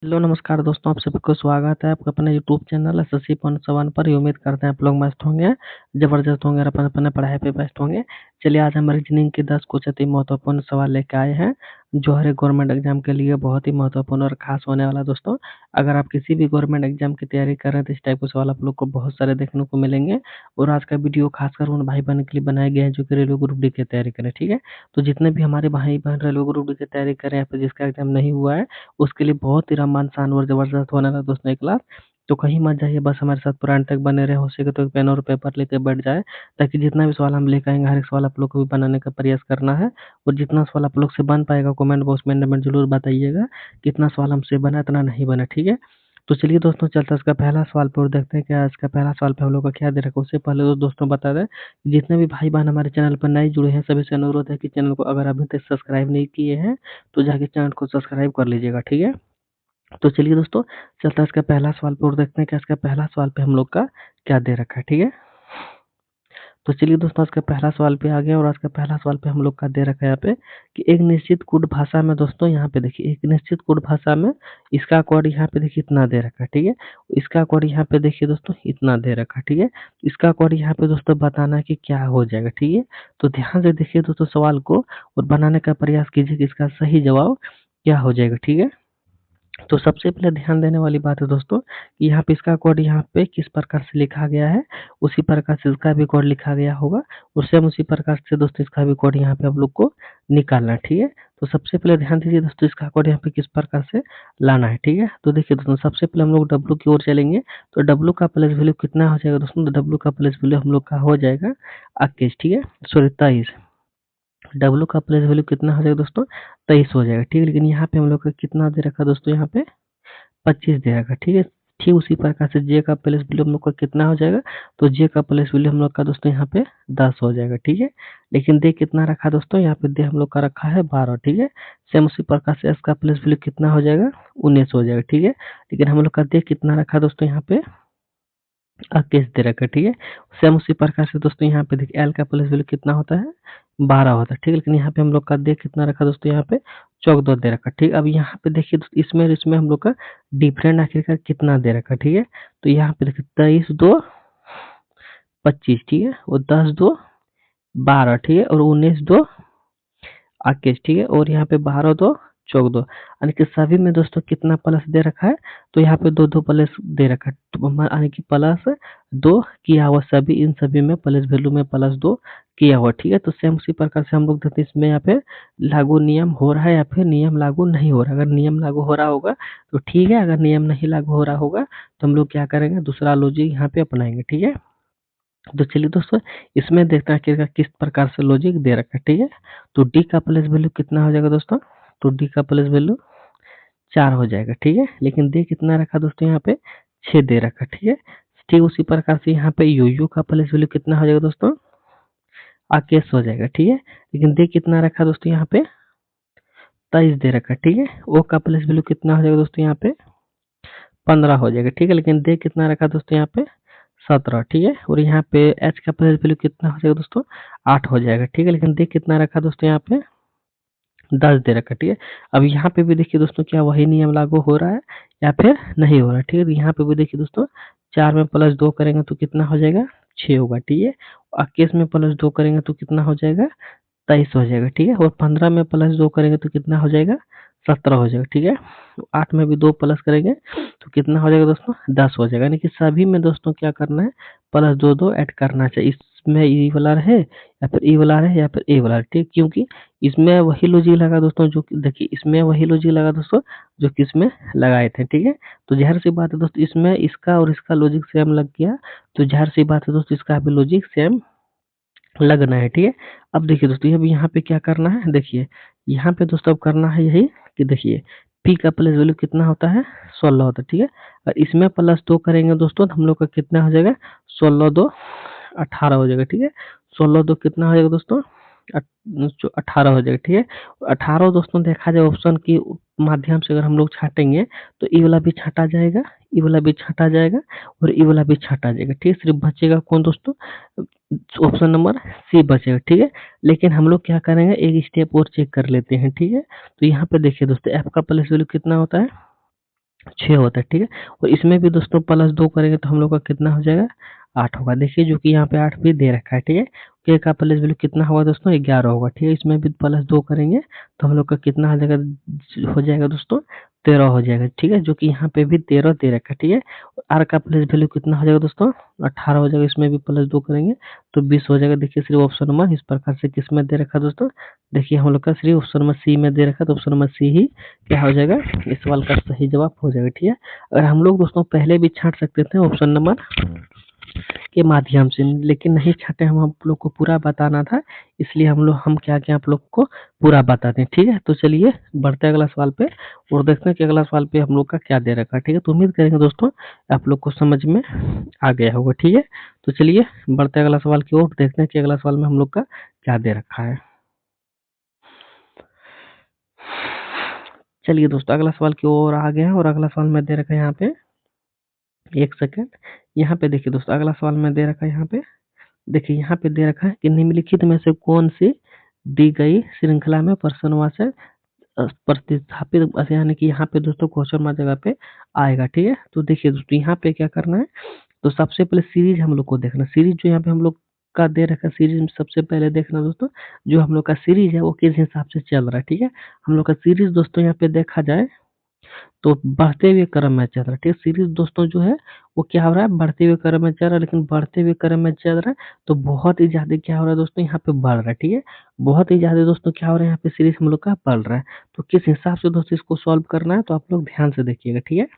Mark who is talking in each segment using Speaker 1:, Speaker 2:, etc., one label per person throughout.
Speaker 1: Hello नमस्कार दोस्तों, आप सभी को स्वागत है आपका अपने यूट्यूब चैनल एसएससी पॉइंट 7 पर। ये उम्मीद करते हैं आप लोग मस्त होंगे, ज़बरदस्त होंगे और अपन अपने पढ़ाई पे बेस्ट होंगे। चलिए आज हम रीजनिंग के 10 कुछ अति महत्वपूर्ण सवाल लेके आए हैं, जो हर एक गवर्नमेंट एग्जाम के लिए बहुत ही महत्वपूर्ण और खास होने वाला है दोस्तों। अगर आप किसी भी गवर्नमेंट एग्जाम की तैयारी कर रहे हैं तो इस टाइप के सवाल आप लोग को बहुत सारे देखने को मिलेंगे। और आज का वीडियो खासकर उन भाई बहन के लिए बनाए गए हैं जो कि रेलवे ग्रुप डी की तैयारी करें, ठीक है। तो जितने भी हमारे भाई बहन रेलवे ग्रुप डी की तैयारी करें या फिर जिसका एग्जाम नहीं हुआ है, उसके लिए बहुत ही रोमांच शान और ज़बरदस्त होने वाला है दोस्तों ये क्लास। तो कहीं मत जाइए, बस हमारे साथ पूरा अंत तक बने रहें। हो सके तो एक पेन और पेपर लेके बैठ जाएँ, ताकि जितना भी सवाल हम लेके आएँगे, हर एक सवाल आप लोग को भी बनाने का प्रयास करना है। और जितना सवाल आप लोग से बन पाएगा कमेंट बॉक्स में ज़रूर बताइएगा, कितना सवाल हमसे बना, इतना नहीं बना, ठीक है। तो चलिए दोस्तों, चलते हैं इसका पहला सवाल पे और देखते हैं क्या इसका पहला सवाल पे हम लोग का क्या दे रखा है। उससे पहले तो दोस्तों बता दें, जितने भी भाई बहन हमारे चैनल पर नए जुड़े हैं, सभी से अनुरोध है कि चैनल को अगर अभी तक सब्सक्राइब नहीं किए हैं, तो जाके चैनल को सब्सक्राइब कर लीजिएगा, ठीक है। तो चलिए दोस्तों, चलता है इसका पहला सवाल पे और देखते हैं कि इसका पहला सवाल पे हम लोग का क्या दे रखा है, ठीक है। तो चलिए दोस्तों, आज का पहला सवाल पे आ गए और आज का पहला सवाल पे हम लोग का दे रखा है यहाँ पे कि एक निश्चित कोड भाषा में दोस्तों, यहाँ पे देखिए एक निश्चित कोड भाषा में इसका कोड यहाँ पे देखिए इतना दे रखा है, ठीक है। इसका कोड यहाँ पे देखिए दोस्तों इतना दे रखा है, ठीक है। इसका कोड यहाँ पे दोस्तों बताना है कि क्या हो जाएगा, ठीक है। तो ध्यान से देखिए दोस्तों सवाल को और बनाने का प्रयास कीजिए कि इसका सही जवाब क्या हो जाएगा, ठीक है। तो सबसे पहले ध्यान देने वाली बात है दोस्तों कि यहाँ पे इसका कोड यहाँ पे किस प्रकार से लिखा गया है, उसी प्रकार से इसका भी कोड लिखा गया होगा। और सेम उसी प्रकार से दोस्तों इसका भी कोड यहाँ पे आप लोग को निकालना है, ठीक है। तो सबसे पहले ध्यान दीजिए दोस्तों इसका कोड यहाँ पे किस प्रकार से लाना है, ठीक है। तो देखिए दोस्तों, सबसे पहले हम लोग डब्ल्यू की ओर चलेंगे। तो डब्ल्यू का प्लेस वैल्यू कितना हो जाएगा दोस्तों? तो डब्ल्यू का प्लेस वैल्यू हम लोग का हो जाएगा 21, ठीक है, सॉरी 23। डब्ल्यू का प्लेस वैल्यू कितना हो जाएगा दोस्तों? 23 हो जाएगा, ठीक है। लेकिन यहाँ पे हम लोग का कितना दे रखा है दोस्तों? यहाँ पे 25 दे रखा है, ठीक है। ठीक उसी प्रकार से जे का प्लेस वैल्यू हम लोग का कितना हो जाएगा? तो जे का प्लेस वैल्यू हम लोग का दोस्तों यहाँ पे 10 हो जाएगा, ठीक है। लेकिन दे कितना रखा दोस्तों? यहाँ पे दे हम लोग का रखा है 12, ठीक है। सेम उसी प्रकार से एस का प्लेस वैल्यू कितना हो जाएगा? 19 हो जाएगा, ठीक है। लेकिन हम लोग का दे कितना रखा दोस्तों? यहाँ पे 21 दे रखा है, ठीक है। सेम उसी प्रकार से दोस्तों यहाँ पे देखिए एल का प्लेस वैल्यू कितना होता है? 12 होता है, ठीक है। लेकिन यहाँ पे हम लोग का दे कितना रखा दोस्तों? यहाँ पे 14 दे रखा है, ठीक है। अब यहाँ पे देखिए दोस्तों, इसमें और इसमें हम लोग का डिफरेंट आखिरकार कितना दे रखा है, ठीक है। तो यहाँ पे देखिए 23 2 25, ठीक है। और 10 2 12, ठीक है। और 19 2 21, ठीक है। और यहाँ पे 12 2 14, यानी कि सभी में दोस्तों कितना प्लस दे रखा है? तो यहाँ पे 2 प्लस दे रखा है, तो यानी कि प्लस 2 किया हुआ, सभी इन सभी में प्लस वैल्यू में प्लस 2 किया हुआ, ठीक है। तो सेम उसी प्रकार से हम लोग देखते हैं इसमें यहाँ पे लागू नियम हो रहा है या फिर नियम लागू नहीं हो रहा है। अगर नियम लागू हो रहा होगा तो ठीक है, अगर नियम नहीं लागू हो रहा होगा तो हम लोग क्या करेंगे? दूसरा लॉजिक यहाँ पे अपनाएंगे, ठीक है। तो चलिए दोस्तों, इसमें देखते हैं कि किस प्रकार से लॉजिक दे रखा है, ठीक है। तो डी का प्लेस वैल्यू कितना हो जाएगा दोस्तों? तो डी का प्लेस वैल्यू 4 हो जाएगा, ठीक है। लेकिन दे कितना रखा दोस्तों? यहाँ पे 6 दे रखा, ठीक है। ठीक उसी प्रकार से यहाँ पे यू यू का प्लेस वैल्यू कितना हो जाएगा दोस्तों? 21 हो जाएगा, ठीक है। लेकिन दे कितना रखा दोस्तों? यहाँ पे 23 दे रखा, ठीक है। ओ का प्लेस वैल्यू कितना हो जाएगा दोस्तों? यहाँ पे 15 हो जाएगा, ठीक है। लेकिन दे कितना रखा दोस्तों? यहाँ पे 17, ठीक है। और यहाँ पे एच का प्लेस वैल्यू कितना हो जाएगा दोस्तों? 8 हो जाएगा, ठीक है। लेकिन दे कितना रखा दोस्तों? यहाँ पे 10 दे रखा, ठीक है। अब यहाँ पे भी देखिए दोस्तों, क्या वही नियम लागू हो रहा है या फिर नहीं हो रहा है, ठीक है। तो यहाँ पे भी देखिए दोस्तों, 4 में प्लस 2 करेंगे तो कितना हो जाएगा? 6 होगा, ठीक है। 21 में प्लस 2 करेंगे तो कितना हो जाएगा? 23 हो जाएगा, ठीक है। और 15 में प्लस 2 करेंगे तो कितना हो जाएगा? 17 हो जाएगा, ठीक है। 8 में भी 2 प्लस करेंगे तो कितना हो जाएगा दोस्तों? 10 हो जाएगा। यानी कि सभी में दोस्तों क्या करना है? प्लस 2 ऐड करना चाहिए। इसमें ई वाला रहे या फिर ई वाला रहे या फिर ए वाला रहे, ठीक। क्योंकि इसमें वही लॉजिक लगा दोस्तों, जो कि देखिए इसमें वही लॉजिक लगा दोस्तों जो कि इसमें लगाए थे, ठीक है। तो ज़ाहिर सी बात है दोस्तों, इसमें इसका और इसका लॉजिक सेम लग गया, तो ज़ाहिर सी बात है दोस्तों इसका भी लॉजिक सेम लगना है, ठीक है। अब देखिए दोस्तों, अब यहाँ पे क्या करना है? देखिए यहाँ पे दोस्तों अब करना है यही कि देखिए पी का प्लेस वैल्यू कितना होता है? 16 होता है, ठीक है। और इसमें प्लस 2 करेंगे दोस्तों तो हम लोग का कितना हो जाएगा? 16 2 18 हो जाएगा, ठीक है। 16 2 कितना हो जाएगा दोस्तों? 18 हो जाएगा, ठीक है। 18 दोस्तों देखा जाए ऑप्शन के माध्यम से अगर हम लोग छाटेंगे तो ई वाला भी छाटा जाएगा, ई वाला भी छाटा जाएगा और ई वाला भी छाटा जाएगा, ठीक है। सिर्फ बचेगा कौन दोस्तों? ऑप्शन नंबर सी बचेगा, ठीक है। लेकिन हम लोग क्या करेंगे? एक स्टेप और चेक कर लेते हैं, ठीक है। तो यहाँ पे देखिए दोस्तों, एफ का प्लेस वैल्यू कितना होता है? 6 होता है, ठीक है? और इसमें भी दोस्तों प्लस 2 करेंगे तो हम लोग का कितना हो जाएगा? 8 होगा। देखिए जो कि यहाँ पे 8 भी दे रखा है, ठीक है? k का प्लेस वैल्यू कितना होगा दोस्तों? 11 होगा, ठीक है? इसमें भी प्लस 2 करेंगे तो हम लोग का कितना हो जाएगा दोस्तों? 13 हो जाएगा, ठीक है? जो कि यहाँ पे भी 13 दे रखा है, ठीक है? r का प्लेस वैल्यू कितना हो जाएगा दोस्तों? 18 हो जाएगा, इसमें भी प्लस 2 करेंगे तो 20 हो जाएगा। देखिए सिर्फ ऑप्शन नंबर इस प्रकार से किसमें दे रखा है दोस्तों? देखिए हम लोग का सिर्फ ऑप्शन नंबर सी में दे रखा है, तो ऑप्शन नंबर सी ही क्या हो जाएगा? इस सवाल का सही जवाब हो जाएगा, ठीक है? अगर हम लोग दोस्तों पहले भी छाँट सकते थे ऑप्शन नंबर के माध्यम से, लेकिन नहीं छाँटे, हम आप लोग को पूरा बताना था, इसलिए हम क्या किए आप लोग को पूरा बता दें, ठीक है? तो चलिए बढ़ते हैं अगला सवाल पे और देखते हैं कि अगला सवाल पे हम लोग का क्या दे रखा है, ठीक है? तो उम्मीद करेंगे दोस्तों आप लोग को समझ में आ गया होगा, ठीक है? तो चलिए बढ़ते हैं अगला सवाल की ओर, देखते हैं कि अगला सवाल में हम लोग का क्या दे रखा है। चलिए दोस्तों अगला सवाल की ओर आ गए हैं और अगला सवाल में दे रखा है यहाँ पे, एक सेकंड, यहाँ पे देखिए दोस्तों अगला सवाल में दे रखा है यहाँ पे, देखिए यहाँ पे दे रखा है कि निम्नलिखित में से कौन सी दी गई श्रृंखला में प्रश्नवाचक प्रतिस्थापित, यानी कि यहाँ पे दोस्तों क्वेश्चन मार्क जगह पे आएगा, ठीक है? तो देखिए दोस्तों यहाँ पे क्या करना है, तो सबसे पहले सीरीज हम लोग को देखना, सीरीज जो यहाँ पे हम लोग का दे रखा है, सीरीज में सबसे पहले देखना दोस्तों जो हम लोग का सीरीज है वो किस हिसाब से चल रहा है, ठीक है? हम लोग का सीरीज दोस्तों यहाँ पे देखा जाए तो बढ़ते हुए क्रम में चल रहा है, ठीक है? सीरीज दोस्तों जो है वो क्या हो रहा है? बढ़ते हुए क्रम में चल रहा है, लेकिन बढ़ते हुए क्रम में चल रहा है तो बहुत ही ज़्यादा क्या हो रहा है दोस्तों? यहाँ पे बढ़ रहा है, ठीक है? बहुत ही ज़्यादा दोस्तों क्या हो रहा है यहाँ पे सीरीज हम लोग का बढ़ रहा है। तो किस हिसाब से दोस्तों इसको सॉल्व करना है तो आप लोग ध्यान से देखिएगा, ठीक है?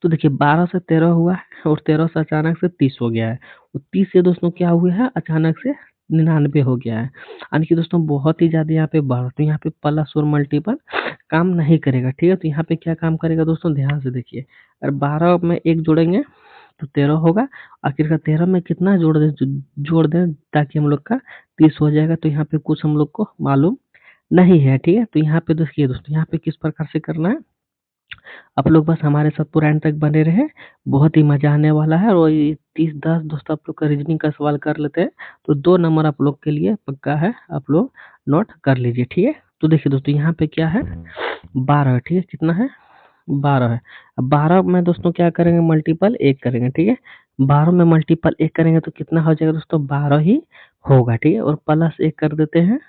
Speaker 1: तो देखिए 12 से 13 हुआ है और 13 से अचानक से 30 हो गया है और 30 से दोस्तों क्या हुआ है? अचानक से 99 हो गया है। यानी कि दोस्तों बहुत ही ज़्यादा यहाँ पे बढ़, तो यहाँ पे प्लस और मल्टीपल काम नहीं करेगा, ठीक है? तो यहाँ पे क्या काम करेगा दोस्तों? ध्यान से देखिए, अगर 12 में 1 जोड़ेंगे तो 13 होगा, आखिरकार 13 में कितना जोड़ दें ताकि हम लोग का 30 हो जाएगा, तो यहाँ पे कुछ हम लोग को मालूम नहीं है, ठीक है? तो यहाँ पे देखिए दोस्तों यहाँ पे किस प्रकार से करना है, आप लोग बस हमारे साथ पूरा एंड तक बने रहे, बहुत ही मज़ा आने वाला है और ये 30-10 दोस्तों आप लोग का रीजनिंग का सवाल कर लेते हैं, तो 2 नंबर आप लोग के लिए पक्का है, आप लोग नोट कर लीजिए, ठीक है? तो देखिए दोस्तों यहाँ पे क्या है? 12 है, ठीक है? कितना है? 12 है। अब 12 में दोस्तों क्या करेंगे? मल्टीपल 1 करेंगे, ठीक है? 12 में मल्टीपल 1 करेंगे तो कितना हो जाएगा दोस्तों? 12 ही होगा, ठीक है? और प्लस 1 कर देते हैं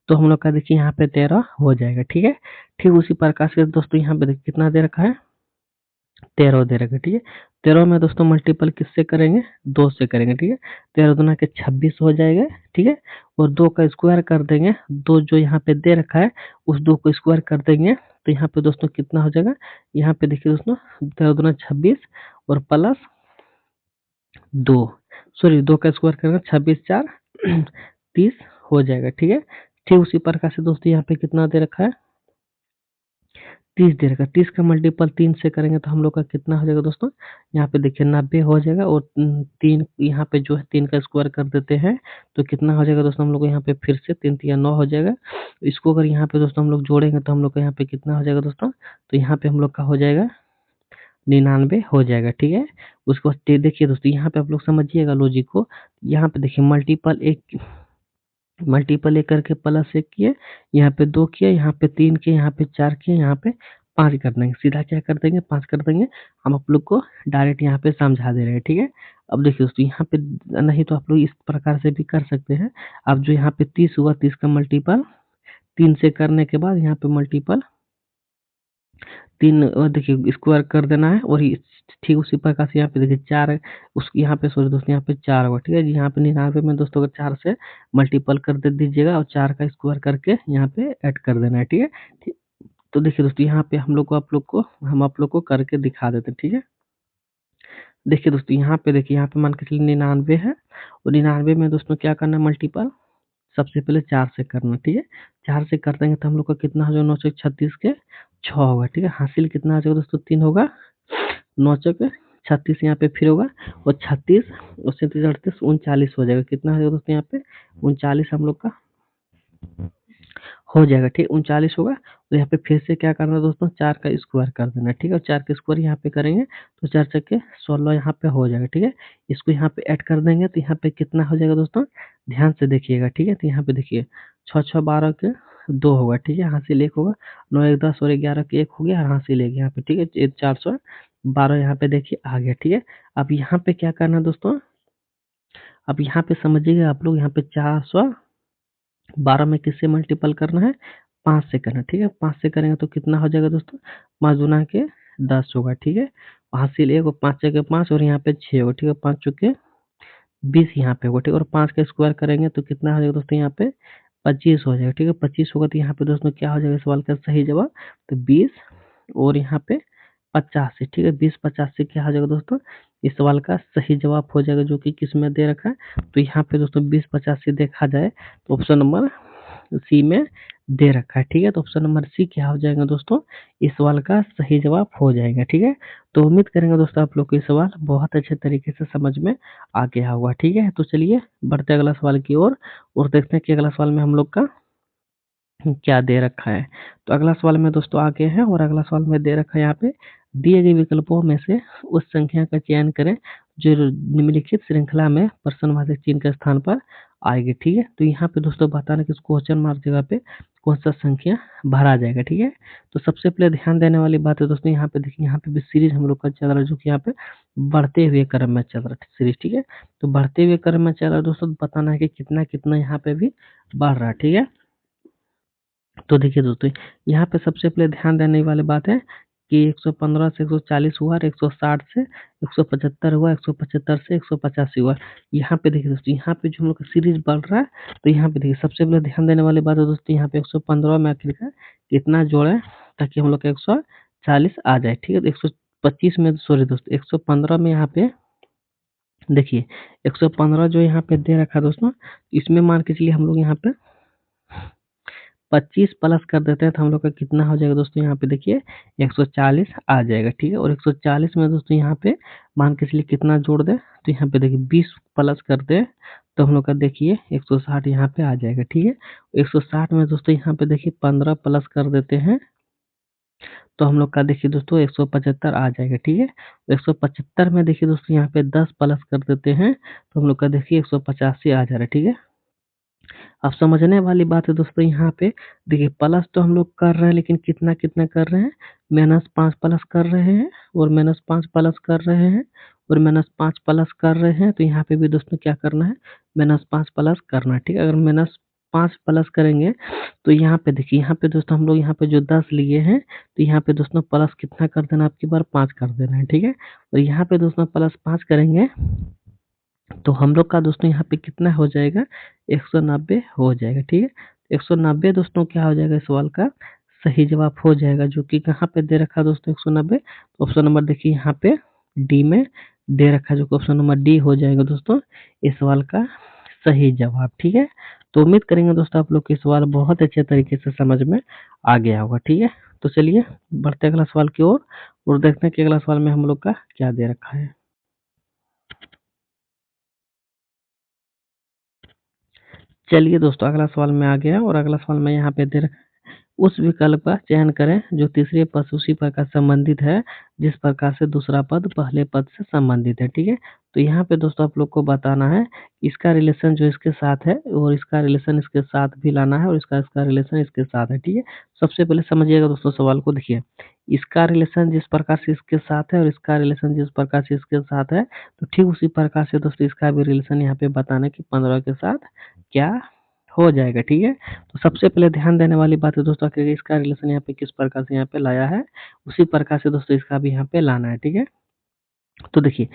Speaker 1: तो हम लोग का देखिए यहाँ पे 13 हो जाएगा, ठीक है? ठीक उसी प्रकार से दोस्तों यहाँ पे देखिए कितना दे रखा है? 13 दे रखा है, ठीक है? 13 में दोस्तों मल्टीपल किससे करेंगे? 2 से करेंगे, ठीक है? 13 दूना के 26 हो जाएगा, ठीक है? और 2 का स्क्वायर कर देंगे, 2 जो यहाँ पे दे रखा है उस 2 को स्क्वायर कर देंगे तो यहाँ पे दोस्तों कितना हो जाएगा? यहाँ पे देखिए दोस्तों 13 दूना 26 और प्लस 2, सॉरी 2 का स्क्वायर करेंगे 26 4 30 हो जाएगा, ठीक है? ठीक उसी प्रकार से दोस्तों यहाँ पे कितना दे रखा है? 30 दे रखा है, 30 का मल्टीपल 3 से करेंगे तो हम लोग का कितना हो जाएगा दोस्तों? यहाँ पे देखिए 90 हो जाएगा और 3 यहाँ पे जो है 3 का स्क्वायर कर देते हैं तो कितना हो जाएगा दोस्तों? हम लोग को यहाँ पे फिर से 3 तिया 9 हो जाएगा। इसको अगर यहाँ पे दोस्तों हम लोग जोड़ेंगे तो हम लोग का यहाँ पे कितना हो जाएगा दोस्तों? तो यहाँ पे हम लोग का हो जाएगा 99 हो जाएगा, ठीक है? उसके बाद देखिए दोस्तों यहाँ पे आप लोग समझिएगा लॉजिक को, यहाँ पे देखिए मल्टीपल 1 करके प्लस 1 किए, यहाँ पे 2 किए, यहाँ पे 3 किए, यहाँ पे 4 किए, यहाँ पे 5 कर देंगे, सीधा क्या कर देंगे? 5 कर देंगे। हम आप लोग को डायरेक्ट यहाँ पे समझा दे रहे हैं, ठीक है? अब देखिए दोस्तों यहाँ पे नहीं तो आप लोग इस प्रकार से भी कर सकते हैं। अब जो यहाँ पे 30 हुआ 30 का मल्टीपल 3 से करने के बाद यहाँ पे मल्टीपल 3 देखिए स्क्वायर कर देना है और ठीक उसी प्रकार से यहाँ पे देखिए 4 उस यहाँ पे सॉरी दोस्तों यहाँ पे 4 होगा, ठीक है? यहाँ पे 99 में दोस्तों अगर 4 से मल्टीपल कर दे दीजिएगा और 4 का स्क्वायर करके यहाँ पे ऐड कर देना है, ठीक है? ठीक, तो देखिए दोस्तों यहाँ पे हम आप लोग को करके दिखा देते हैं, ठीक है? देखिए दोस्तों यहाँ पे देखिए यहाँ पे मान के चलिए 99 है और 99 में दोस्तों क्या करना है? मल्टीपल सबसे पहले 4 से करना, ठीक है? 4 से कर देंगे तो हम लोग का कितना हो जाएगा? 9 चौक 36 के 6 होगा, ठीक है? हासिल कितना आ जाएगा दोस्तों? 3 होगा, 9 चौक 36 यहाँ पे फिर होगा और 36 और 37 38 39 हो जाएगा। कितना हो जाएगा दोस्तों यहाँ पे? 39 हम लोग का हो जाएगा, ठीक 39 होगा और यहाँ पे फिर से क्या करना है दोस्तों? 4 का स्क्वायर कर देना है, ठीक है? और 4 का स्क्वायर यहाँ पे करेंगे तो 4 छक्के 16 यहाँ पे हो जाएगा, ठीक है? इसको यहाँ पे ऐड कर देंगे तो यहाँ पे कितना हो जाएगा दोस्तों? ध्यान से देखिएगा, ठीक है? तो यहाँ पे देखिए 6 6 12 के 2 होगा, ठीक है, हासिल 1 होगा, 9 1 10 और 11 के 1 हो गया और हासिल 1 यहाँ पे, ठीक है, 412 यहाँ पे देखिए आ गया, ठीक है। अब यहाँ पे क्या करना है दोस्तों, अब यहाँ पे समझिएगा आप लोग, यहाँ पे 412 में किससे मल्टीपल करना है, 5 से करना है, ठीक है। 5 से करेंगे तो कितना हो जाएगा दोस्तों, 5 दूना के 10 होगा, ठीक है। हासिल 1 और 5 के 5 और यहाँ पे 6 होगा, ठीक है, 5 चौके 20 यहाँ पे होगा, ठीक है, और 5 का स्क्वायर करेंगे तो कितना हो जाएगा दोस्तों, यहाँ पे 25 हो जाएगा, ठीक है। 25 होगा तो यहाँ पे दोस्तों क्या हो जाएगा सवाल का सही जवाब, तो 20 और यहाँ पे 85, ठीक है, 20 85 क्या हो जाएगा दोस्तों, इस सवाल का सही जवाब हो जाएगा, जो कि किस में दे रखा है, तो यहाँ पे दोस्तों 20 85 देखा जाए तो ऑप्शन नंबर सी में दे रखा है, ठीक है। तो ऑप्शन नंबर सी क्या हो जाएगा दोस्तों, इस सवाल का सही जवाब हो जाएगा, ठीक है। तो उम्मीद करेंगे दोस्तों आप लोग को ये सवाल बहुत अच्छे तरीके से समझ में आ गया होगा, ठीक है। तो चलिए बढ़ते हैं अगला सवाल की ओर और देखते हैं कि अगला सवाल में हम लोग का क्या दे रखा है। तो अगला सवाल में दोस्तों आ गए हैं और अगला सवाल में दे रखा है यहाँ पे, दिए गए विकल्पों में से उस संख्या का चयन करें जो निम्नलिखित श्रृंखला में प्रश्नवाचक चिन्ह के स्थान पर आएगी, ठीक है। तो यहाँ पे दोस्तों बताना कि क्वेश्चन मार्क जगह पे कौन सा संख्या भरा जाएगा, ठीक है। तो सबसे पहले ध्यान देने वाली बात है दोस्तों, यहाँ पे देखिए, यहाँ पे भी सीरीज हम लोग का चल रहा है, जो कि यहाँ पे बढ़ते हुए क्रम में चल रहा है सीरीज, ठीक है। तो बढ़ते हुए क्रम में चल रहा है दोस्तों, बताना है कि कितना कितना यहाँ पे भी बढ़ रहा है, ठीक है। तो देखिए दोस्तों, यहाँ पे सबसे पहले ध्यान देने वाली बात है कि 115 से 140 हुआ और 160 से 175 हुआ, 175 से 185 हुआ। यहाँ पे देखिए दोस्तों, यहाँ पे जो हम लोग का सीरीज बढ़ रहा है, तो यहाँ पे देखिए सबसे पहले ध्यान देने वाली बात है दोस्तों, यहाँ पे 115 में आखिरकार कितना जोड़े ताकि हम लोग का 140 आ जाए, ठीक है। तो 125 में, सॉरी दोस्तों, 115 में यहाँ पे देखिए 115 जो यहाँ पे दे रखा है दोस्तों, इसमें मान के चलिए हम लोग यहाँ पे 25 प्लस कर देते हैं तो हम लोग का कितना हो जाएगा दोस्तों, यहाँ पे देखिए 140 आ जाएगा, ठीक है। और 140 में दोस्तों यहाँ पे मान के चलिए कितना जोड़ दे, तो यहाँ पे देखिए 20 प्लस कर दे तो हम लोग का देखिए 160 यहाँ पे आ जाएगा, ठीक है। 160 में दोस्तों यहाँ पे देखिए 15 प्लस कर देते हैं तो हम लोग का देखिए दोस्तों 175 आ जाएगा, ठीक है। 175 में देखिए दोस्तों यहाँ पे 10 प्लस कर देते हैं तो हम लोग का देखिए 185 आ जा रहा है, ठीक है। अब समझने वाली बात है दोस्तों, यहाँ पे देखिए प्लस तो हम लोग कर रहे हैं, लेकिन कितना कितना कर रहे हैं, -5 प्लस कर रहे हैं और -5 प्लस कर रहे हैं और -5 प्लस कर रहे हैं। तो यहाँ पे भी दोस्तों क्या करना है, -5 प्लस करना है, ठीक है। अगर -5 प्लस करेंगे तो यहाँ पे देखिए, यहाँ पे दोस्तों हम लोग यहाँ पे जो 10 लिए हैं तो यहाँ पे दोस्तों प्लस कितना कर देना, आपकी बार 5 कर देना है, ठीक है। और यहाँ पे दोस्तों +5 करेंगे तो हम लोग का दोस्तों यहाँ पे कितना हो जाएगा, 190 हो जाएगा, ठीक है। 190 दोस्तों क्या हो जाएगा, इस सवाल का सही जवाब हो जाएगा, जो कि कहाँ पे दे रखा है दोस्तों 190, तो ऑप्शन नंबर देखिए यहाँ पे डी में दे रखा है, जो कि ऑप्शन नंबर डी हो जाएगा दोस्तों इस सवाल का सही जवाब, ठीक है। तो उम्मीद करेंगे दोस्तों आप लोग को सवाल बहुत अच्छे तरीके से समझ में आ गया होगा, ठीक है। तो चलिए बढ़ते अगला सवाल की ओर और देखते हैं कि अगला सवाल में हम लोग का क्या दे रखा है। चलिए दोस्तों अगला सवाल में आ गया और अगला सवाल मैं यहाँ पे दे रखा, उस विकल्प का चयन करें जो तीसरे पद से उसी प्रकार संबंधित है जिस प्रकार से दूसरा पद पहले पद से संबंधित है, ठीक है। तो यहाँ पे दोस्तों आप लोग को बताना है इसका रिलेशन जो इसके साथ है और इसका रिलेशन इसके साथ भी लाना है और इसका इसका रिलेशन इसके साथ है, ठीक है। सबसे पहले समझिएगा दोस्तों सवाल को, देखिए इसका रिलेशन जिस प्रकार से इसके साथ है और इसका रिलेशन जिस प्रकार से इसके साथ है, तो ठीक उसी प्रकार से दोस्तों इसका भी रिलेशन यहाँ पे बताना है कि 15 के साथ क्या हो जाएगा, ठीक है। तो सबसे पहले ध्यान देने वाली बात है दोस्तों कि इसका रिलेशन यहाँ पे किस प्रकार से यहाँ पे लाया है, उसी प्रकार से दोस्तों इसका भी यहाँ पे लाना है, ठीक है। तो देखिए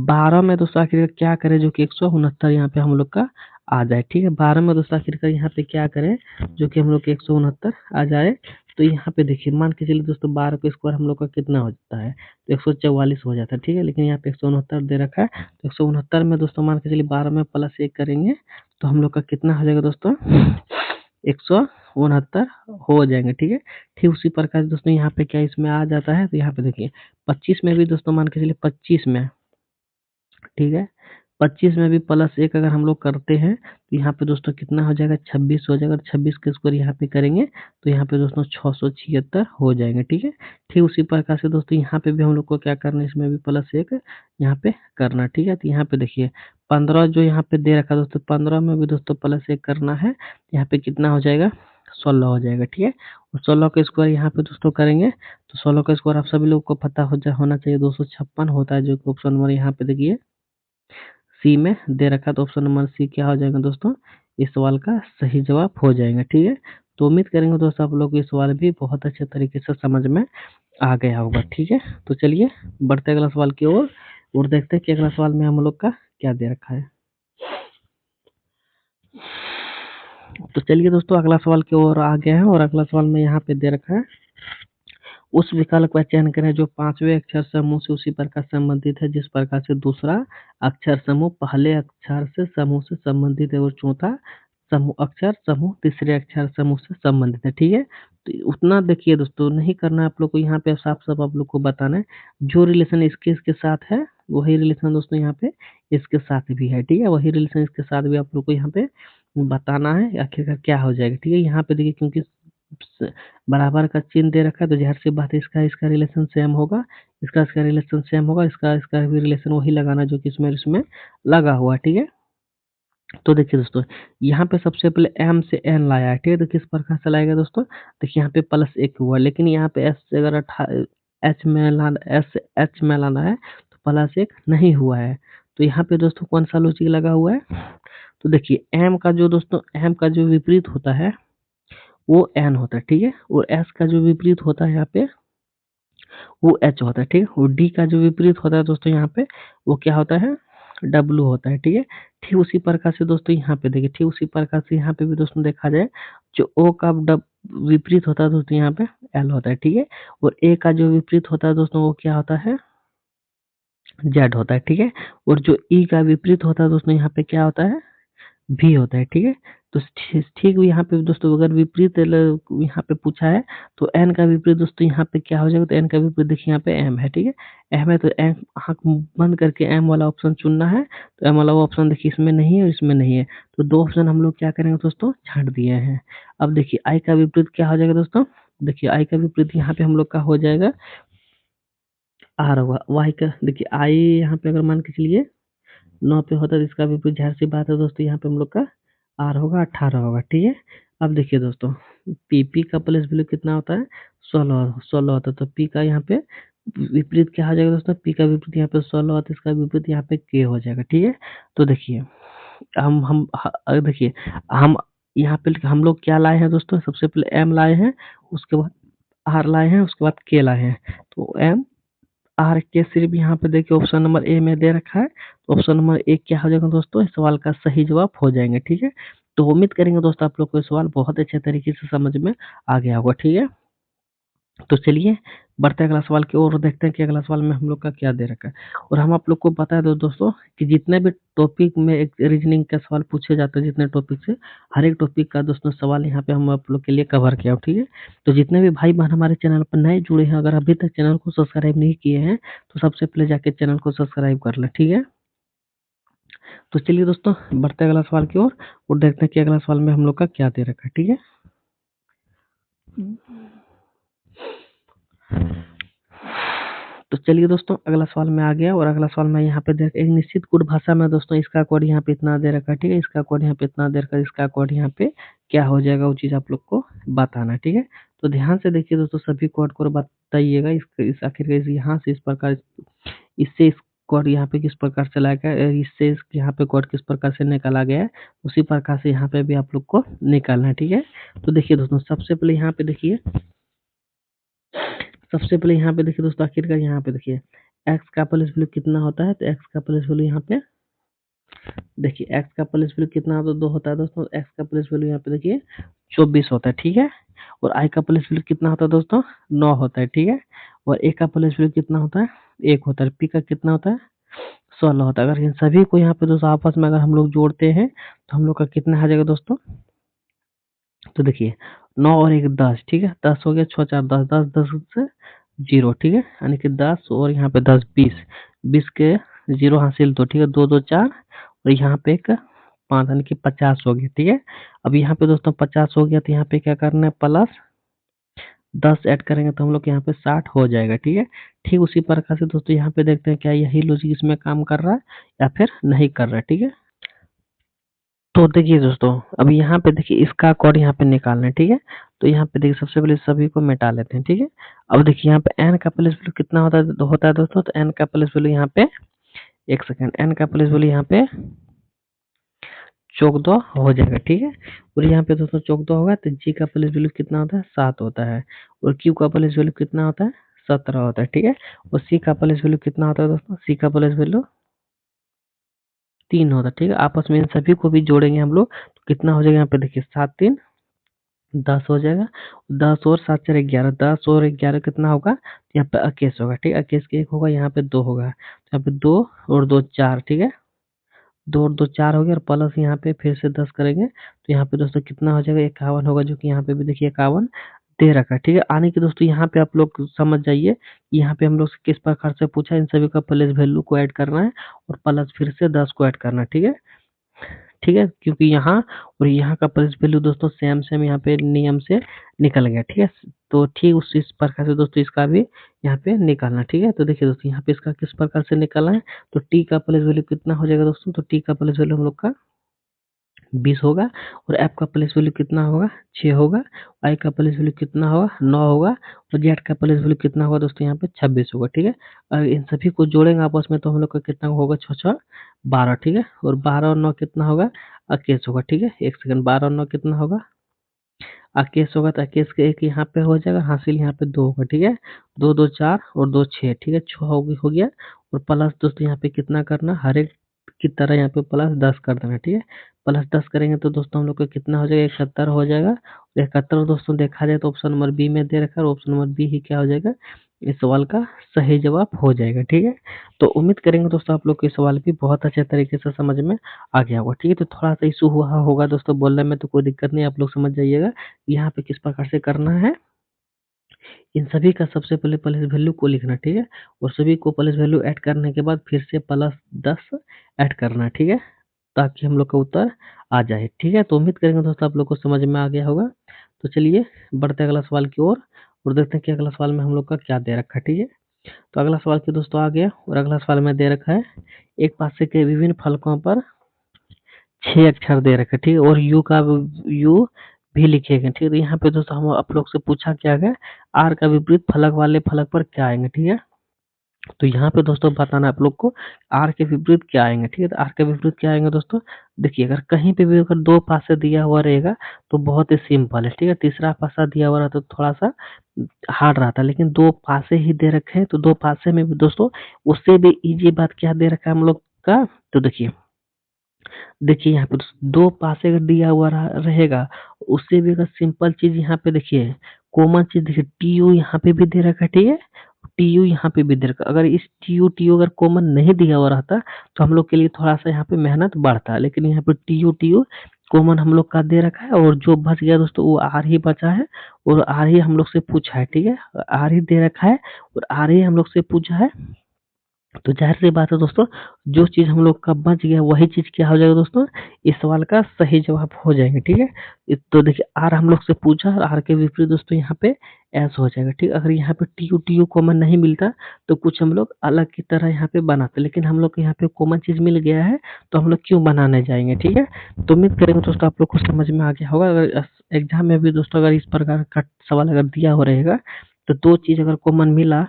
Speaker 1: 12 में दोस्तों आखिर क्या करें जो कि 169 यहाँ पे हम लोग का आ जाए, ठीक है। 12 में दोस्तों आखिरकार यहाँ पे क्या करें जो कि हम लोग के 169 आ जाए, तो यहाँ पे देखिए मान के चलिए दोस्तों 12 का स्क्वायर हम लोग का कितना हो जाता है, तो 144 हो जाता है, ठीक है। लेकिन यहाँ पे 169 दे रखा है, तो 169 में दोस्तों मान के चलिए 12 में +1 करेंगे तो हम लोग का कितना हो जाएगा दोस्तों, 169 हो जाएंगे, ठीक है। ठीक उसी प्रकार से दोस्तों यहाँ पे क्या इसमें आ जाता है, तो यहाँ पे देखिए 25 में भी दोस्तों मान के चलिए 25 में, ठीक है, 25 में भी +1 अगर हम लोग करते हैं तो यहाँ पे दोस्तों कितना हो जाएगा, 26 हो जाएगा। 26 के स्क्वायर यहाँ पे करेंगे तो यहाँ पे दोस्तों 676 हो जाएंगे, ठीक है। ठीक उसी प्रकार से दोस्तों यहाँ पे भी हम लोग को क्या करना है, इसमें भी +1 यहाँ पे करना, ठीक है। तो यहाँ पे देखिए 15 जो यहाँ पे दे रखा है दोस्तों, 15 में भी दोस्तों +1 करना है, यहाँ पे कितना हो जाएगा 16 हो जाएगा, ठीक है। और 16 का स्क्वायर यहाँ पे दोस्तों करेंगे तो 16 का स्क्वायर आप सभी लोग को पता होना चाहिए 256 होता है, जो कि ऑप्शन नंबर यहाँ पे देखिए सी में दे रखा है। तो ऑप्शन नंबर सी क्या हो जाएगा दोस्तों, इस सवाल का सही जवाब हो जाएगा, ठीक है। तो उम्मीद करेंगे दोस्तों आप लोग को ये सवाल भी बहुत अच्छे तरीके से समझ में आ गया होगा, ठीक है। तो चलिए बढ़ते अगला सवाल की ओर और देखते हैं कि अगला सवाल में हम लोग का क्या दे रखा है। तो चलिए दोस्तों अगला सवाल की ओर आ गए हैं और अगला सवाल में यहाँ पे दे रखा है, उस विकल्प का चयन करें जो पांचवें अक्षर समूह से उसी प्रकार संबंधित है जिस प्रकार से दूसरा अक्षर समूह पहले अक्षर से समूह से संबंधित है और चौथा समूह अक्षर समूह तीसरे अक्षर समूह से संबंधित है, ठीक है। तो उतना देखिए दोस्तों नहीं करना है आप लोग को, यहाँ पे साफ साफ आप लोग को बताना है जो रिलेशन इसके साथ है वही रिलेशन दोस्तों यहाँ पे इसके साथ भी है, ठीक है। वही रिलेशन इसके साथ भी आप लोग को यहाँ पे बताना है आखिरकार क्या हो जाएगा, ठीक है। यहाँ पे देखिए क्योंकि बराबर का चिन्ह दे रखा है तो ज़ाहिर सी बात है इसका रिलेशन सेम होगा, इसका रिलेशन सेम होगा, इसका भी रिलेशन वही लगाना जो कि इसमें लगा हुआ है, ठीक है। तो देखिए दोस्तों यहाँ पे सबसे पहले एम से एन लाया है, ठीक है। तो किस प्रकार से लाएगा दोस्तों, देखिए यहाँ पे प्लस एक हुआ, लेकिन यहाँ पे एस से अगर एच में लाना है तो प्लस एक नहीं हुआ है। तो यहाँ पे दोस्तों कौन सा लॉजिक लगा हुआ है, तो देखिए एम का जो दोस्तों एम का जो विपरीत होता है वो एन होता है, ठीक है। और एस का जो विपरीत होता है यहाँ पे वो एच होता है, ठीक है। और डी का जो विपरीत होता है दोस्तों यहाँ पे वो क्या होता है, डब्लू होता है, ठीक है। ठीक उसी प्रकार से दोस्तों यहाँ पे देखिए, ठीक उसी प्रकार से यहाँ पे भी दोस्तों देखा जाए जो ओ का विपरीत होता है दोस्तों यहाँ पे एल होता है, ठीक है। और ए का जो विपरीत होता है दोस्तों वो क्या होता है, जेड होता है, ठीक है। और जो ई का विपरीत होता है दोस्तों यहाँ पे क्या होता है, भी होता है, ठीक है। तो ठीक यहाँ पे दोस्तों अगर विपरीत यहाँ पे पूछा है तो एन का विपरीत दोस्तों यहाँ पे क्या हो जाएगा, तो एन का विपरीत देखिए यहाँ पे एम है, ठीक है। एम है तो एम आँख बंद करके एम वाला ऑप्शन चुनना है। तो एम वाला ऑप्शन देखिए इसमें नहीं है और इसमें नहीं है, तो दो ऑप्शन हम लोग क्या करेंगे दोस्तों छांट दिए हैं। अब देखिए आई का विपरीत क्या हो जाएगा दोस्तों, देखिए आई का विपरीत यहाँ पे हम लोग का हो जाएगा आर होगा। वाई का देखिए आई यहाँ पे अगर मान के चलिए 9 पे होता है तो इसका विपरीत ज़ाहिर सी बात है दोस्तों यहाँ पे हम लोग का आर होगा 18 होगा, ठीक है। अब देखिए दोस्तों पी का प्लेस वैल्यू कितना होता है 16 होता है, तो पी का यहाँ पे विपरीत क्या हो जाएगा दोस्तों, पी का विपरीत यहाँ पे 16 होता है, इसका विपरीत यहाँ पे के हो जाएगा, ठीक है। तो देखिए देखिए हम यहाँ पे हम लोग क्या लाए हैं दोस्तों, सबसे पहले एम लाए हैं, उसके बाद आर लाए हैं, उसके बाद के लाए हैं। तो एम आर के सिर्फ यहाँ पे देखिए ऑप्शन नंबर ए में दे रखा है, तो ऑप्शन नंबर ए क्या हो जाएगा दोस्तों, इस सवाल का सही जवाब हो जाएंगे, ठीक है। तो उम्मीद करेंगे दोस्तों आप लोग को ये सवाल बहुत अच्छे तरीके से समझ में आ गया होगा, ठीक है। तो चलिए बढ़ते हैं अगला सवाल की ओर और देखते हैं कि अगला सवाल में हम लोग का क्या दे रखा है। और हम आप लोग को बता दो दोस्तों कि जितने भी टॉपिक में एक रीजनिंग का सवाल पूछे जाते हैं, जितने टॉपिक से हर एक टॉपिक का दोस्तों सवाल यहाँ पे हम आप लोग के लिए कवर किया हो, ठीक है। तो जितने भी भाई बहन हमारे चैनल पर नए जुड़े हैं, अगर अभी तक चैनल को सब्सक्राइब नहीं किए हैं तो सबसे पहले जाके चैनल को सब्सक्राइब कर लें, ठीक है। तो चलिए दोस्तों बढ़ते हैं अगला सवाल की ओर और देखते हैं कि अगला सवाल में हम लोग का क्या दे रखा है, ठीक है। तो चलिए दोस्तों अगला सवाल में आ गया और अगला सवाल में यहाँ पे देख एक निश्चित कोड भाषा में दोस्तों इसका कोड यहाँ पे इतना दे रखा है, ठीक है। इसका कोड यहाँ पे इतना दे रखा है, इसका कोड यहाँ पे क्या हो जाएगा वो चीज़ आप लोग को बताना है, ठीक है। तो ध्यान से देखिए दोस्तों सभी कोड को बताइएगा, इस आखिर इस यहाँ से इस प्रकार इससे इस कोड यहाँ पे किस प्रकार से लाया गया है, इससे यहाँ पे कोड किस प्रकार से निकाला गया है, उसी प्रकार से यहाँ पे भी आप लोग को निकालना है, ठीक है। तो देखिए दोस्तों सबसे पहले यहाँ पे देखिए, सबसे पहले यहाँ पे देखिए दोस्तों आखिरकार यहाँ पे देखिए एक्स का प्लस वैल्यू कितना होता है, तो एक्स का प्लस वैल्यू यहाँ पे देखिए एक्स का प्लस वैल्यू कितना होता है 2 होता है दोस्तों, एक्स का प्लस वैल्यू यहाँ पे देखिए 24 होता है, ठीक है। और आई का प्लस वैल्यू कितना होता है दोस्तों 9 होता है, ठीक है। और ए का प्लस वैल्यू कितना होता है 1 होता है, पी का कितना होता है 16 होता है। अगर इन सभी को यहाँ पे दोस्तों आपस में अगर हम लोग जोड़ते हैं तो हम लोग का कितना आ जाएगा दोस्तों, तो देखिए 9 और 1 10, ठीक है। 10 हो गया 6 4 10, 10 10 से 0, ठीक है। यानी कि 10 और यहाँ पे 10 20, 20 के 0 हासिल 2, ठीक है। 2 2 4 और यहाँ पे एक 5 यानी कि 50 हो गया, ठीक है। अब यहाँ पे दोस्तों 50 हो गया तो यहाँ पे क्या करना है प्लस 10 ऐड करेंगे तो हम लोग यहाँ पे 60 हो जाएगा, ठीक है। ठीक उसी प्रकार से दोस्तों यहाँ पे देखते हैं क्या यही लॉजिक इसमें काम कर रहा है या फिर नहीं कर रहा है, ठीक है। तो देखिए दोस्तों, अब यहाँ पे देखिए इसका कोड यहाँ पे निकालना है, ठीक है। तो यहाँ पे देखिए सबसे पहले सभी को मिटा लेते हैं, ठीक है। अब देखिए यहाँ पे एन का प्लेस वैल्यू कितना होता है दोस्तों, तो एन का प्लेस वैल्यू यहाँ पे, एक सेकंड, एन का प्लेस वैल्यू यहाँ पे 14 हो जाएगा, ठीक है। और यहाँ पे दोस्तों 14 होगा तो जी का प्लेस वैल्यू कितना होता है, 7 होता है। और क्यू का प्लेस वैल्यू कितना होता है, 17 होता है, ठीक है। और सी का प्लेस वैल्यू कितना होता है दोस्तों, सी का प्लेस वैल्यू 3 होता है, ठीक है। आपस में इन सभी को भी जोड़ेंगे हम लोग तो कितना हो जाएगा, यहाँ पे देखिए 7 3 10 हो जाएगा। 10 और 7 4 11, 10 और 11 कितना होगा, तो यहाँ पे 21 होगा, ठीक है। 21 के 1 होगा, यहाँ पे 2 होगा, तो यहाँ पे 2 और 2 4, ठीक है। 2 और 2 4 हो गया, और प्लस यहाँ पे फिर से 10 करेंगे तो यहाँ पे दोस्तों कितना हो जाएगा, 51 होगा, जो कि यहाँ पे भी देखिए 51 दे रखा है, ठीक है। आने की दोस्तों यहाँ पे आप लोग समझ जाइए, यहाँ पे हम लोग से किस प्रकार से पूछा, इन सभी का प्लेस वैल्यू को ऐड करना है और प्लस फिर से 10 को ऐड करना है, ठीक है। ठीक है, क्योंकि यहाँ और यहाँ का प्लेस वैल्यू दोस्तों सेम सेम यहाँ पे नियम से निकल गया, ठीक है। तो ठीक उसी इस प्रकार से दोस्तों इसका भी यहाँ पे निकालना, ठीक है। तो देखिए दोस्तों यहाँ पे इसका किस प्रकार से निकालना है, तो टी का प्लेस वैल्यू कितना हो जाएगा दोस्तों, तो टी का प्लेस वैल्यू हम लोग का 20 होगा। और एफ का प्लेस वैल्यू कितना होगा, 6 होगा। आई का प्लेस वैल्यू कितना होगा, 9 होगा। और जेड का प्लेस वैल्यू कितना होगा दोस्तों, यहाँ पे 26 होगा, ठीक है। और इन सभी को जोड़ेंगे आपस में तो हम लोग का कितना होगा, 6 6 12, ठीक है। और 12 और 9 कितना होगा, 21 होगा, ठीक है। एक सेकंड, 12 और 9 कितना होगा, 21 होगा। तो 21 के 1 यहाँ पे हो जाएगा, हासिल यहाँ पे 2 होगा, ठीक है। 2 2 4 और 2 6, ठीक है, 6 हो गया। और प्लस दोस्तों यहाँ पे कितना करना, हर एक की तरह यहाँ पे प्लस 10 कर देना, ठीक है। प्लस 10 करेंगे तो दोस्तों हम लोग को कितना हो जाएगा, 71 हो जाएगा। और 71 दोस्तों देखा जाए तो ऑप्शन नंबर बी में दे रखा है, और ऑप्शन नंबर बी ही क्या हो जाएगा, इस सवाल का सही जवाब हो जाएगा, ठीक है। तो उम्मीद करेंगे दोस्तों आप लोग को ये सवाल भी बहुत अच्छे तरीके से समझ में आ गया होगा, ठीक है। तो थोड़ा सा इशू हुआ होगा दोस्तों बोलने में, तो कोई दिक्कत नहीं, आप लोग समझ जाइएगा यहाँ पे किस प्रकार से करना है। इन सभी का सबसे पहले प्लेस वैल्यू को लिखना, ठीक है। और सभी को प्लेस वैल्यू ऐड करने के बाद फिर से प्लस 10 ऐड करना, ठीक है, ताकि हम लोग का उत्तर आ जाए, ठीक है। तो उम्मीद करेंगे दोस्तों आप लोग को समझ में आ गया होगा। तो चलिए बढ़ते हैं अगला सवाल की ओर और देखते हैं कि अगला सवाल में हम लोग का क्या दे रखा है, ठीक है। तो अगला सवाल की दोस्तों आ गया, और अगला सवाल में दे रखा है, एक पासे के विभिन्न फलकों पर 6 अक्षर दे रखे, ठीक है। और यू भी लिखे गए, ठीक है। तो यहाँ पे दोस्तों हम आप लोग से पूछा क्या गया, आर का विपरीत फलक वाले फलक पर क्या आएंगे, ठीक है। तो यहाँ पे दोस्तों बताना है आप लोग को आर के विपरीत क्या आएंगे, ठीक है। तो आर के विपरीत क्या आएंगे दोस्तों, देखिए अगर कहीं पे भी अगर 2 पासे दिया हुआ रहेगा तो बहुत ही सिंपल है, ठीक है। तीसरा पासा दिया हुआ रहता तो थोड़ा सा हार्ड रहता, लेकिन 2 पासे ही दे रखे हैं तो 2 पासे में भी दोस्तों उससे भी इजी बात क्या दे रखा है हम लोग का, तो देखिए यहाँ पे दो पासे अगर दिया हुआ रहेगा, उससे भी अगर सिंपल चीज यहाँ पे देखिए, कॉमन चीज देखिए, टी यू यहाँ पे भी दे रखा है, ठीक है। टी यू यहाँ पे भी दे रखा, अगर इस टी यू अगर कॉमन नहीं दिया हुआ रहता तो हम लोग के लिए थोड़ा सा यहाँ पे मेहनत बढ़ता है, लेकिन यहाँ पे टी यू कॉमन हम लोग का दे रखा है, और जो बच गया दोस्तों वो आर ही बचा है, और आर ही हम लोग से पूछा है, ठीक है। आर ही दे रखा है और आर ही हम लोग से पूछा है, तो ज़ाहिर-सी बात है दोस्तों, जो चीज़ हम लोग का बच गया वही चीज़ क्या हो जाएगा दोस्तों, इस सवाल का सही जवाब हो जाएगा, ठीक है। तो देखिए आर हम लोग से पूछा और आर के विपरीत दोस्तों यहाँ पे एस हो जाएगा, ठीक है। अगर यहाँ पे टी यू कॉमन नहीं मिलता तो कुछ हम लोग अलग की तरह यहाँ पे बनाते, लेकिन हम लोग को यहाँ पे कॉमन चीज़ मिल गया है तो हम लोग क्यों बनाने जाएंगे, ठीक है। तो उम्मीद करेंगे दोस्तों आप लोग को समझ में आ गया होगा। अगर एग्जाम में भी दोस्तों अगर इस प्रकार का सवाल अगर दिया हो रहेगा तो 2 चीज़ अगर कॉमन मिला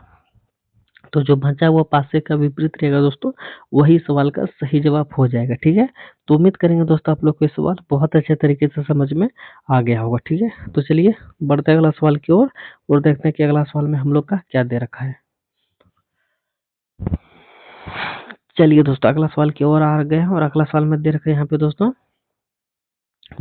Speaker 1: तो जो बचा हुआ पासे का विपरीत रहेगा दोस्तों, वही सवाल का सही जवाब हो जाएगा, ठीक है। तो उम्मीद करेंगे दोस्तों आप लोग को ये सवाल बहुत अच्छे तरीके से समझ में आ गया होगा, ठीक है। तो चलिए बढ़ते हैं अगला सवाल की ओर और देखते हैं कि अगला सवाल में हम लोग का क्या दे रखा है। चलिए दोस्तों अगला सवाल की ओर आ गए हैं, और अगला सवाल में दे रखा है यहाँ पे दोस्तों,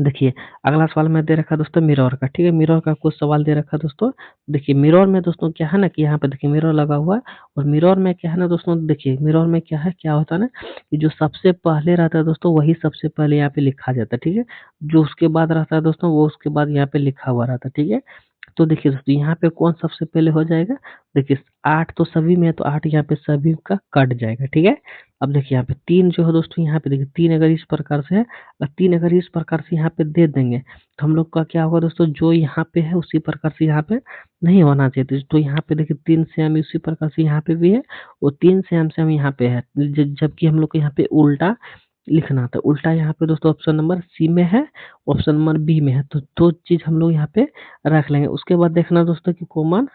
Speaker 1: देखिए अगला सवाल में दे रखा है दोस्तों मिरर का, ठीक है। मिरर का कुछ सवाल दे रखा है दोस्तों। देखिए मिरर में दोस्तों क्या है ना कि यहाँ पे देखिए मिरर लगा हुआ है, और मिरर में क्या है ना दोस्तों, देखिए मिरर में क्या है, क्या होता है ना कि जो सबसे पहले रहता है दोस्तों वही सबसे पहले यहाँ पे लिखा जाता है, ठीक है। जो उसके बाद रहता है दोस्तों वो उसके बाद यहाँ पे लिखा हुआ रहता है, ठीक है। तो देखिए दोस्तों यहाँ पे कौन सबसे पहले हो जाएगा, देखिए 8 तो सभी में है तो 8 यहाँ पे सभी का कट जाएगा, ठीक है। अब देखिए यहाँ पे 3 जो है दोस्तों, यहाँ पे देखिए 3 अगर इस प्रकार से है, 3 अगर इस प्रकार से यहाँ पे दे देंगे तो हम लोग का क्या होगा दोस्तों, जो यहाँ पे है उसी प्रकार से यहाँ पे नहीं होना चाहिए। तो यहाँ पे देखिए 3 सेम उसी प्रकार से यहाँ पे भी है, और 3 सेम सेम यहाँ पे है, जबकि हम लोग को यहाँ पे उल्टा लिखना था। उल्टा यहाँ पे दोस्तों ऑप्शन नंबर सी में है, ऑप्शन नंबर बी में है, तो दो चीज हम लोग यहाँ पे रख लेंगे। उसके बाद देखना दोस्तों कि कॉमन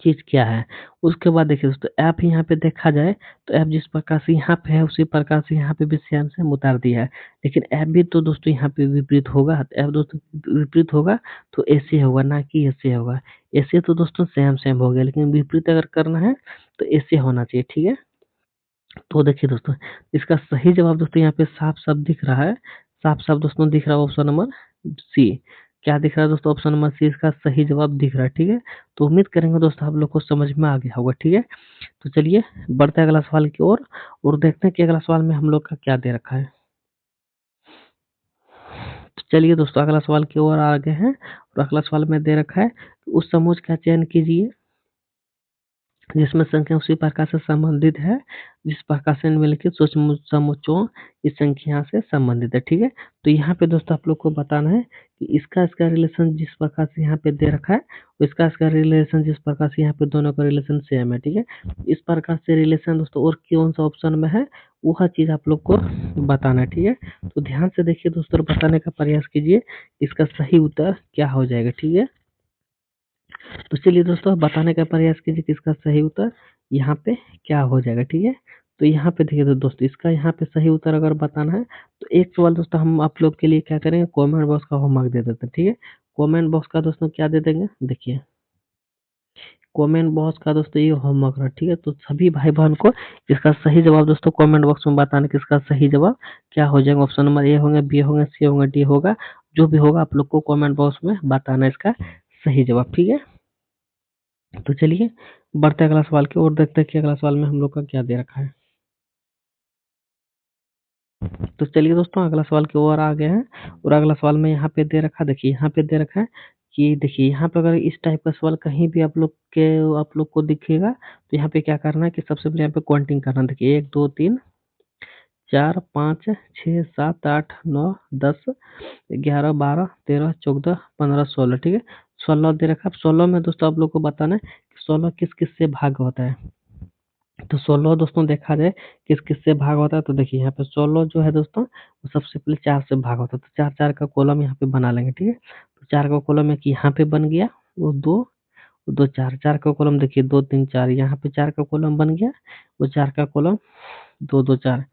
Speaker 1: चीज क्या है। उसके बाद देखिए दोस्तों ऐप यहाँ पे देखा जाए तो ऐप जिस प्रकार से यहाँ पे है उसी प्रकार से यहाँ पे भी सेम सेम उतार दिया है। लेकिन ऐप भी तो दोस्तों यहाँ पे विपरीत होगा, तो ऐप दोस्तों विपरीत होगा तो ऐसे होगा, ना कि ऐसे होगा। ऐसे तो दोस्तों सेम सेम हो गया, लेकिन विपरीत अगर करना है तो ऐसे होना चाहिए, ठीक है। तो देखिए दोस्तों इसका सही जवाब दोस्तों यहाँ पे साफ साफ दिख रहा है, साफ साफ दोस्तों दिख रहा है ऑप्शन नंबर सी। क्या दिख रहा है दोस्तों? ऑप्शन नंबर सी इसका सही जवाब दिख रहा है, ठीक है। तो उम्मीद करेंगे दोस्तों आप लोग को समझ में आ गया होगा, ठीक है। तो चलिए बढ़ते हैं अगला सवाल की ओर और देखते हैं कि अगला सवाल में हम लोग का क्या दे रखा है। तो चलिए दोस्तों अगला सवाल की ओर आगे हैं और अगला सवाल में दे रखा है, उस समोच्च का चयन कीजिए जिसमें संख्या उसी प्रकार से संबंधित है जिस प्रकार से निम्नलिखित समुच्चों इस संख्या से संबंधित है, ठीक है। तो यहाँ पे दोस्तों आप लोग को बताना है कि इसका इसका रिलेशन जिस प्रकार से यहाँ पे दे रखा है, इसका इसका रिलेशन जिस प्रकार से यहाँ पे दोनों का रिलेशन सेम है, ठीक है। इस प्रकार से रिलेशन दोस्तों और कौन सा ऑप्शन में है वह चीज आप लोग को बताना है, ठीक है। तो ध्यान से देखिए दोस्तों, बताने का प्रयास कीजिए इसका सही उत्तर क्या हो जाएगा, ठीक है। तो चलिए दोस्तों बताने का प्रयास कीजिए कि इसका सही उत्तर यहाँ पे क्या हो जाएगा, ठीक है। तो यहाँ पे देखिए तो दोस्तों इसका यहाँ पे सही उत्तर अगर बताना है तो एक सवाल दोस्तों हम आप लोग के लिए क्या करेंगे, कमेंट बॉक्स का होमवर्क दे देते हैं, ठीक है। कमेंट बॉक्स का दोस्तों क्या दे देंगे, देखिए कमेंट बॉक्स का दोस्तों ये होमवर्क है, ठीक है। तो सभी भाई बहन को इसका सही जवाब दोस्तों कमेंट बॉक्स में बताना कि इसका सही जवाब क्या हो जाएगा। ऑप्शन नंबर ए होंगे, बी होंगे, सी होंगे, डी होगा, जो भी होगा आप लोग को कमेंट बॉक्स में बताना है इसका सही जवाब, ठीक है। तो चलिए बढ़ते हैं अगला सवाल की ओर, देखते हैं कि अगला सवाल में हम लोग का क्या दे रखा है। तो चलिए दोस्तों अगला सवाल की ओर आ गए हैं और अगला सवाल में यहाँ पे दे रखा, देखिए यहाँ पे दे रखा है कि देखिए यहाँ पे अगर इस टाइप का सवाल कहीं भी आप लोग को दिखेगा तो यहाँ पे क्या करना है कि सबसे पहले यहाँ पे काउंटिंग करना है। देखिए 1 2 3 4 5 6 7 8 9 10 11 12 13 14 15 16, ठीक है। 16 दे रखा है। 16 में दोस्तों आप लोग को बताना है कि 16 किस किस से भाग होता है। तो 16 दोस्तों देखा जाए किस किस से भाग होता है, तो देखिए यहाँ पे 16 जो है दोस्तों वो सबसे पहले 4 से भाग होता है, तो 4 4 का कॉलम यहाँ पे बना लेंगे, ठीक है। तो 4 का कॉलम एक यहाँ पे बन गया, वो 2 2 4 4 का कॉलम देखिए 2 3 4 यहाँ पे 4 का कॉलम बन गया, वो 4 का कॉलम 2 2 4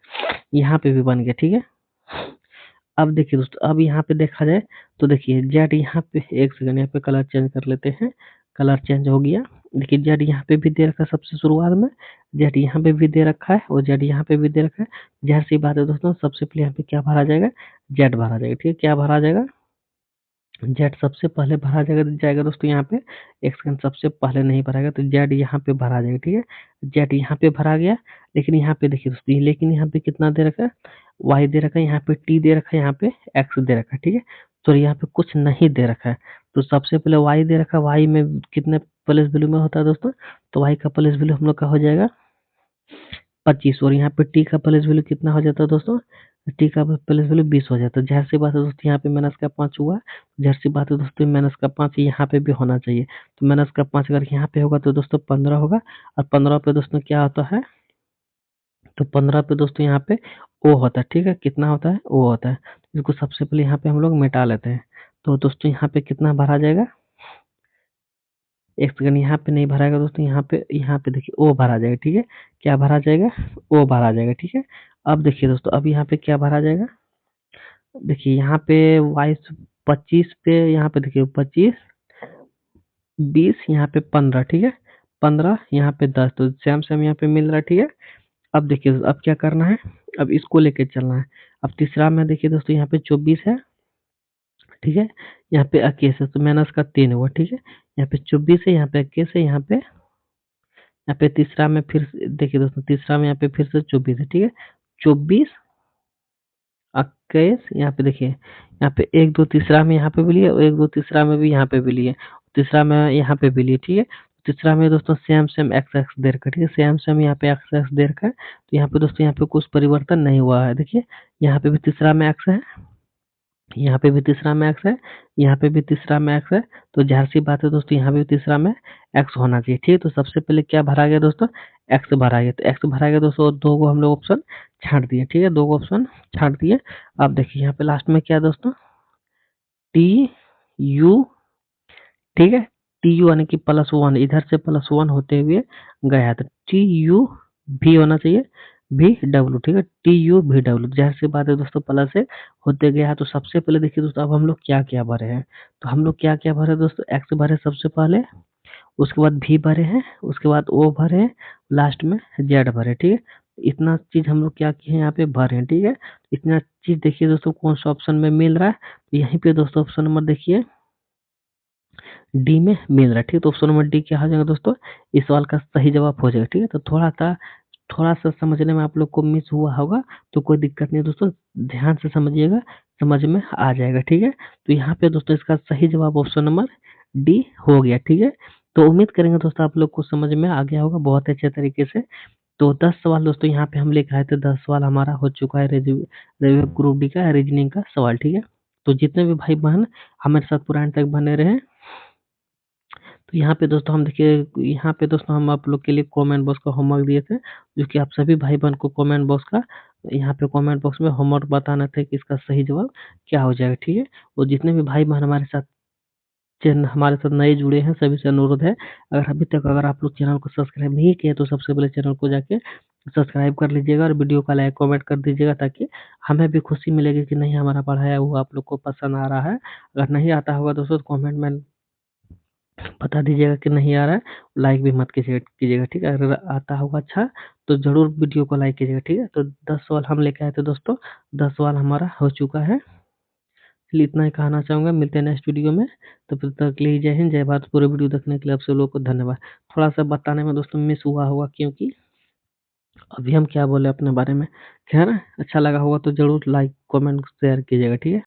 Speaker 1: यहाँ पे भी बन गया, ठीक है। अब देखिए दोस्तों अब यहाँ पे देखा जाए तो देखिए जेड यहाँ पे, एक सेकंड यहाँ पे कलर चेंज कर लेते हैं, कलर चेंज हो गया। देखिए जेड यहाँ पे भी दे रखा है सबसे शुरुआत में, जेड यहाँ पे भी दे रखा है और जेड यहाँ पे भी दे रखा है। जाहिर सी बात है दोस्तों सबसे पहले यहाँ पे क्या भरा जाएगा, जेड भरा जाएगा, ठीक है। क्या भरा जाएगा, जेड सबसे पहले भरा जाएगा दोस्तों यहाँ पे। एक सेकंड, सबसे पहले नहीं भराएगा तो जेड यहाँ पे भरा जाएगा, ठीक है। जेड यहाँ पे भरा गया, लेकिन यहाँ पे देखिए दोस्तों लेकिन यहाँ पे कितना दे रखा है, वाई दे रखा है, यहाँ पे टी दे रखा है, यहाँ पे एक्स दे रखा है, ठीक है। तो यहाँ पे कुछ नहीं दे रखा है। तो सबसे पहले वाई दे रखा है, वाई में कितने प्लेस वैल्यू में होता है दोस्तों, तो वाई का प्लेस वैल्यू हम लोग का हो जाएगा 25, और यहाँ पे टी का प्लेस वैल्यू कितना हो जाता है दोस्तों, टी का प्लेस वैल्यू 20 हो जाता है। जाहिर सी बात है दोस्तों यहाँ पे माइनस का 5 हुआ, जाहिर सी बात है दोस्तों माइनस का 5 यहाँ पे भी होना चाहिए। तो माइनस का 5 अगर यहाँ पे होगा तो दोस्तों 15 होगा, और 15 पे दोस्तों क्या होता है, तो 15 पे दोस्तों यहाँ पे ओ होता है, ठीक है। कितना होता है, ओ होता है। इसको सबसे पहले यहाँ पे हम लोग मिटा लेते हैं। तो दोस्तों यहाँ पे कितना भरा जाएगा, एक सेकंड, यहाँ पे नहीं भराएगा दोस्तों, यहाँ पे देखिए ओ भरा जाएगा, ठीक है। क्या भरा जाएगा, ओ भरा जाएगा, ठीक है। अब देखिए दोस्तों अब यहाँ पे क्या भरा जाएगा, देखिए यहाँ पे 25 पे, यहाँ पे देखिए 25 20 यहाँ पे 15, ठीक है। 15 यहाँ पे 10, तो सेम सेम यहाँ पे मिल रहा है, ठीक है। अब देखिए अब क्या करना है, अब इसको लेके चलना है। अब तीसरा में देखिए दोस्तों यहाँ पे 24 है, ठीक है। यहाँ पे 21 है, तो माइनस का 3 हुआ, ठीक है। यहाँ पे 24 है, यहाँ पे 21 है, यहाँ पे तीसरा में फिर देखिए दोस्तों तीसरा में यहाँ पे फिर से 24 है, ठीक है। 24 21 यहाँ पे देखिए, यहाँ पे 1 2 तीसरा में यहाँ पे भी लिए और 1 2 तीसरा में भी यहाँ पे भी लिए, तीसरा में यहाँ पे भी लिए, ठीक है। तीसरा में दोस्तों सेम सेम एक्स एक्स दे रखा है, ठीक है। सेम सेम यहाँ पे एक्स एक्स दे रखा है, तो यहाँ पे दोस्तों यहाँ पे कुछ परिवर्तन नहीं हुआ है। देखिए यहाँ पे भी तीसरा में एक्स है, यहाँ पे भी तीसरा में एक्स है, यहाँ पे भी तीसरा में एक्स है, तो ज़ाहिर सी बात है दोस्तों यहाँ भी तीसरा में एक्स होना चाहिए। ठीक है, तो सबसे पहले क्या भरा गया दोस्तों, एक्स भरा गया। तो एक्स भरा गया दोस्तों, दो को हम लोग ऑप्शन छांट दिए। ठीक है, दो को ऑप्शन छांट दिए। अब देखिए यहाँ पे लास्ट में क्या है दोस्तों, टी यू। ठीक है, टी यू यानी कि +1, इधर से +1 होते हुए गया है, तो टी यू भी होना चाहिए, भी डब्ल्यू। ठीक है, टी यू भी डब्ल्यू, जाहिर सी बात है दोस्तों प्लस से होते गया है। तो सबसे पहले देखिए दोस्तों, अब हम लोग क्या क्या भरे हैं, तो हम लोग क्या क्या भरे दोस्तों, एक्स भरे सबसे पहले, उसके बाद भी भरे हैं, उसके बाद ओ भरे हैं, लास्ट में जेड भरे। ठीक है, इतना चीज हम लोग क्या किए हैं, यहाँ पे भरे हैं। ठीक है, इतना चीज देखिए दोस्तों कौन सा ऑप्शन में मिल रहा है, तो यहीं पे दोस्तों ऑप्शन नंबर देखिए डी में मिल रहा है। ठीक है, तो ऑप्शन नंबर डी क्या हो जाएगा दोस्तों, इस सवाल का सही जवाब हो जाएगा। ठीक है, तो थोड़ा सा समझने में आप लोग को मिस हुआ होगा, तो कोई दिक्कत नहीं दोस्तों, ध्यान से समझिएगा, समझ में आ जाएगा। ठीक है, तो यहाँ पे दोस्तों इसका सही जवाब ऑप्शन नंबर डी हो गया। ठीक है, तो उम्मीद करेंगे दोस्तों आप लोग को समझ में आ गया होगा बहुत अच्छे तरीके से। तो 10 सवाल दोस्तों यहाँ पे हम लेके आए थे, 10 सवाल हमारा हो चुका है रेलवे ग्रुप डी का रीजनिंग का सवाल। ठीक है, तो जितने भी भाई बहन हमारे साथ पूरा एंड तक बने रहे, तो यहाँ पे दोस्तों हम देखिए, यहाँ पे दोस्तों हम आप लोग के लिए कमेंट बॉक्स का होमवर्क दिए थे, जो कि आप सभी भाई बहन को कमेंट बॉक्स का, यहाँ पे कमेंट बॉक्स में होमवर्क बताना था कि इसका सही जवाब क्या हो जाएगा। ठीक है, और जितने भी भाई बहन हमारे साथ नए जुड़े हैं, सभी से अनुरोध है, अगर अभी तक अगर आप लोग चैनल को सब्सक्राइब नहीं किए, तो सबसे पहले चैनल को जाके सब्सक्राइब कर लीजिएगा और वीडियो का लाइक कमेंट कर दीजिएगा, ताकि हमें भी खुशी मिलेगी कि नहीं हमारा पढ़ाया हुआ आप लोग को पसंद आ रहा है। अगर नहीं आता होगा दोस्तों, तो कमेंट में बता दीजिएगा कि नहीं आ रहा है, लाइक भी मत कीजिएगा। ठीक है, अगर आता होगा अच्छा, तो ज़रूर वीडियो को लाइक कीजिएगा। ठीक है, तो 10 सवाल हम लेके आए थे दोस्तों, 10 सवाल हमारा हो चुका है। चलिए इतना ही कहना चाहूँगा, मिलते हैं नेक्स्ट वीडियो में, तब तक के लिए जय हिंद, जय भारत। पूरे वीडियो देखने के लिए आप सब लोगों को धन्यवाद। थोड़ा-सा बताने में दोस्तों मिस हुआ होगा, क्योंकि अभी हम क्या बोले अपने बारे में, खैर अच्छा लगा होगा तो ज़रूर लाइक, कमेंट, शेयर कीजिएगा। ठीक है?